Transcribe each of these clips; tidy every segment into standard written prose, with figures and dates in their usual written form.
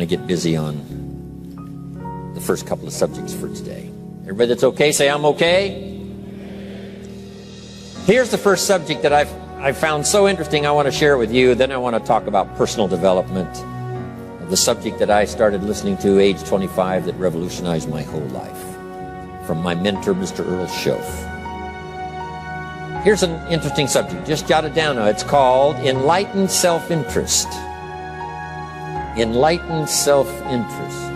to get busy on the first couple of subjects for today. Everybody that's okay, say I'm okay. Here's the first subject that I found so interesting I want to share it with you. Then I want to talk about personal development, the subject that I started listening to age 25 that revolutionized my whole life, from my mentor, Mr. Earl Schoaf. Here's an interesting subject. Just jot it down now. It's called enlightened self-interest. Enlightened self-interest.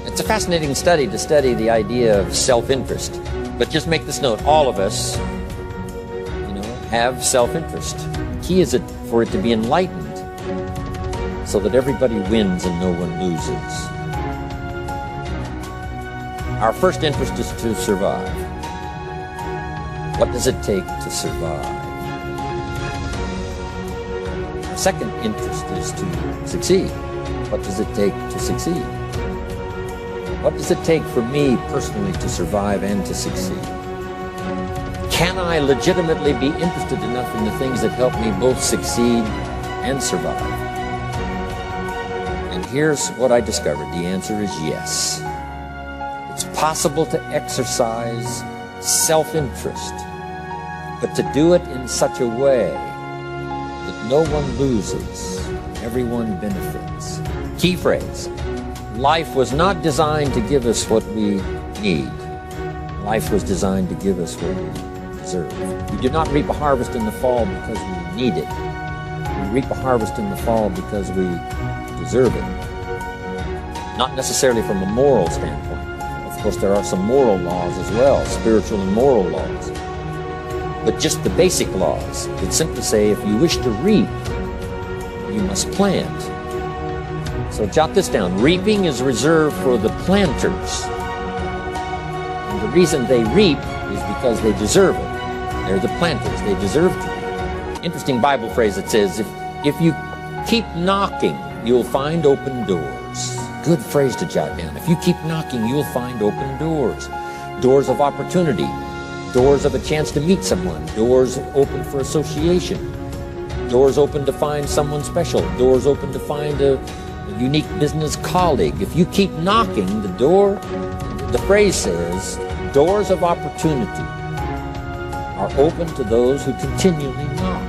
It's a fascinating study to study the idea of self-interest. But just make this note, all of us, have self-interest. The key is for it to be enlightened so that everybody wins and no one loses. Our first interest is to survive. What does it take to survive? Our second interest is to succeed. What does it take to succeed? What does it take for me personally to survive and to succeed? Can I legitimately be interested enough in the things that help me both succeed and survive? And here's what I discovered. The answer is yes. It's possible to exercise self-interest, but to do it in such a way that no one loses, everyone benefits. Key phrase. Life was not designed to give us what we need. Life was designed to give us what we deserve. We do not reap a harvest in the fall because we need it. We reap a harvest in the fall because we deserve it. Not necessarily from a moral standpoint. Of course, there are some moral laws as well, spiritual and moral laws. But just the basic laws that simply say if you wish to reap, you must plant. So jot this down. Reaping is reserved for the planters. And the reason they reap is because they deserve it. They're the planters. They deserve to reap. Interesting Bible phrase that says, if you keep knocking, you'll find open doors. Good phrase to jot down. If you keep knocking, you'll find open doors. Doors of opportunity. Doors of a chance to meet someone. Doors open for association. Doors open to find someone special. Doors open to find a unique business colleague. If you keep knocking, the phrase says, doors of opportunity are open to those who continually knock.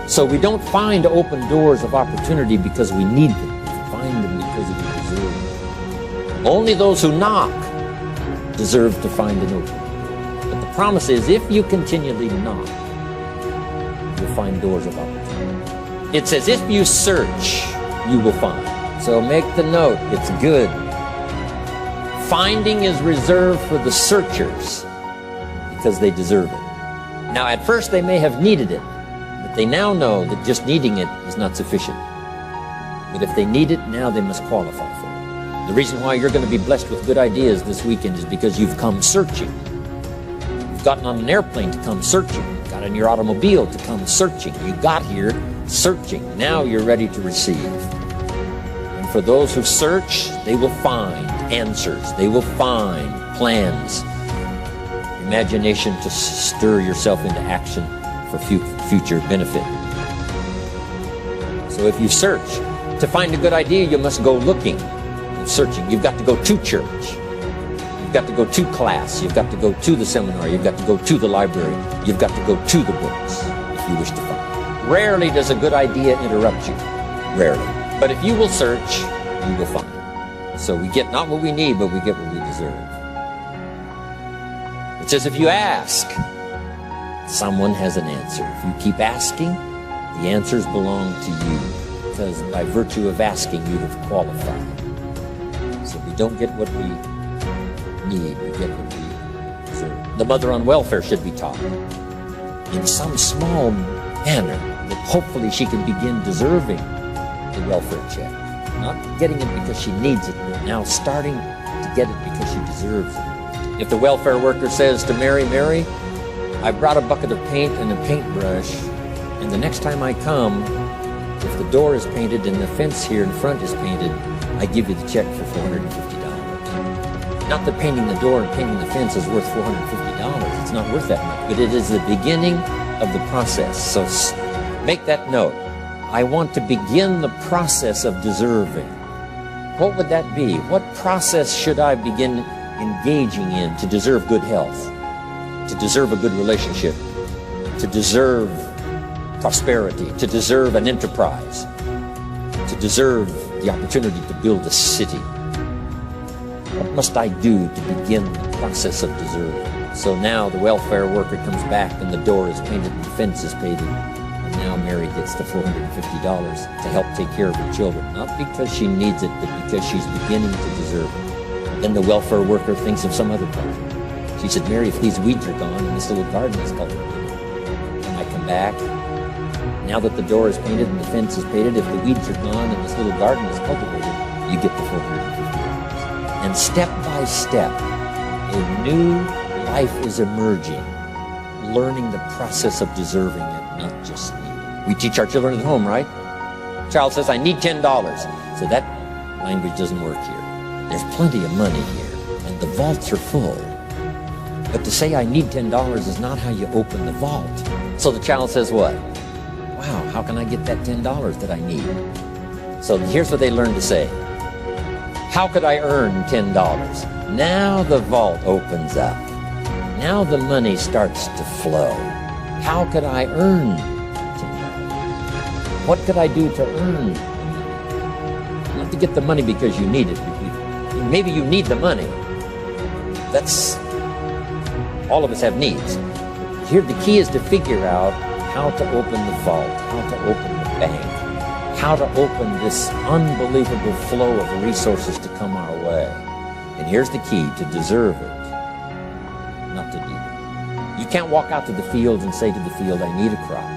So we don't find open doors of opportunity because we need them. We find them because we deserve them. Only those who knock deserve to find an open door. But the promise is, if you continually knock, you'll find doors of opportunity. It says, if you search, you will find. So make the note, it's good. Finding is reserved for the searchers because they deserve it. Now, at first they may have needed it, but they now know that just needing it is not sufficient. But if they need it, now they must qualify for it. The reason why you're going to be blessed with good ideas this weekend is because you've come searching. You've gotten on an airplane to come searching. You got in your automobile to come searching. You got here searching. Now you're ready to receive. For those who search, they will find answers. They will find plans, imagination to stir yourself into action for future benefit. So if you search, to find a good idea, you must go looking and searching. You've got to go to church. You've got to go to class. You've got to go to the seminar. You've got to go to the library. You've got to go to the books if you wish to find. Rarely does a good idea interrupt you. Rarely. But if you will search, you will find. So we get not what we need, but we get what we deserve. It says if you ask, someone has an answer. If you keep asking, the answers belong to you. Because by virtue of asking, you have qualified. So we don't get what we need, we get what we deserve. The mother on welfare should be taught in some small manner that hopefully she can begin deserving the welfare check. Not getting it because she needs it, but now starting to get it because she deserves it. If the welfare worker says to Mary, Mary, I brought a bucket of paint and a paintbrush, and the next time I come, if the door is painted and the fence here in front is painted, I give you the check for $450. Not that painting the door and painting the fence is worth $450. It's not worth that much, but it is the beginning of the process. So make that note. I want to begin the process of deserving. What would that be? What process should I begin engaging in to deserve good health, to deserve a good relationship, to deserve prosperity, to deserve an enterprise, to deserve the opportunity to build a city? What must I do to begin the process of deserving? So now the welfare worker comes back and the door is painted and the fence is painted. And now Mary gets the $450 to help take care of her children. Not because she needs it, but because she's beginning to deserve it. Then the welfare worker thinks of some other problem. She said, Mary, if these weeds are gone and this little garden is cultivated, and I come back, now that the door is painted and the fence is painted, if the weeds are gone and this little garden is cultivated, you get the $450. And step by step, a new life is emerging, learning the process of deserving it, not just needing. We teach our children at home, right? Child says, I need $10. So that language doesn't work here. There's plenty of money here, and the vaults are full. But to say I need $10 is not how you open the vault. So the child says what? Wow, how can I get that $10 that I need? So here's what they learn to say. How could I earn $10? Now the vault opens up. Now the money starts to flow. How could I earn $10? What could I do to earn? Not to get the money because you need it. Maybe you need the money. That's, all of us have needs. Here the key is to figure out how to open the vault, how to open the bank, how to open this unbelievable flow of resources to come our way. And here's the key: to deserve it, not to need it. You can't walk out to the field and say to the field, I need a crop.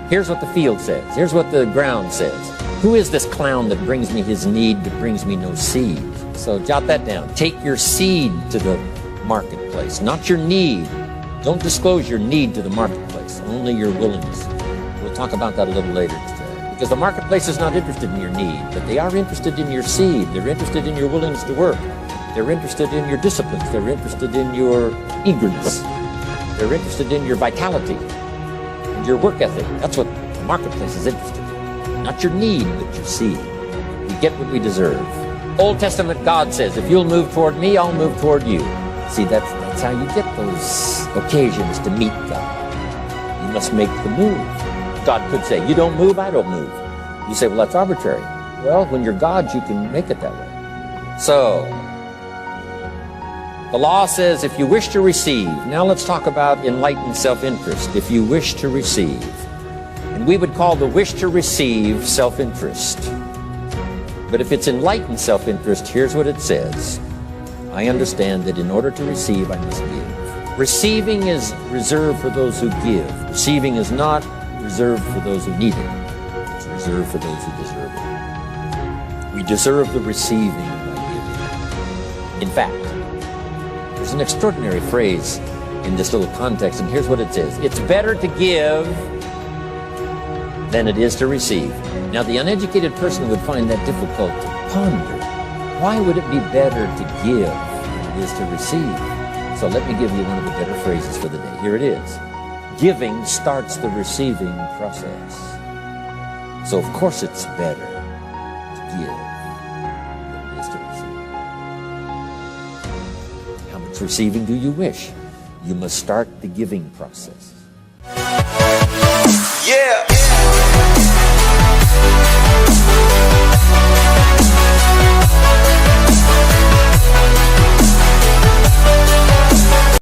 Here's what the field says. Here's what the ground says. Who is this clown that brings me his need but brings me no seed? So jot that down. Take your seed to the marketplace, not your need. Don't disclose your need to the marketplace, only your willingness. We'll talk about that a little later today. Because the marketplace is not interested in your need, but they are interested in your seed. They're interested in your willingness to work. They're interested in your disciplines. They're interested in your eagerness. They're interested in your vitality and your work ethic. That's what the marketplace is interested in. Not your need, but your seed. We get what we deserve. Old Testament God says, if you'll move toward me, I'll move toward you. See, that's how you get those occasions to meet God. You must make the move. God could say, you don't move, I don't move. You say, well, that's arbitrary. Well, when you're God, you can make it that way. So, the law says if you wish to receive. Now let's talk about enlightened self-interest. If you wish to receive. And we would call the wish to receive self-interest. But if it's enlightened self-interest, here's what it says. I understand that in order to receive, I must give. Receiving is reserved for those who give. Receiving is not reserved for those who need it. It's reserved for those who deserve it. We deserve the receiving by giving. In fact, there's an extraordinary phrase in this little context, and here's what it says. It's better to give than it is to receive. Now, the uneducated person would find that difficult to ponder. Why would it be better to give than it is to receive? So let me give you one of the better phrases for the day. Here it is. Giving starts the receiving process. So of course it's better to give than it is to receive. How much receiving do you wish? You must start the giving process. Yeah.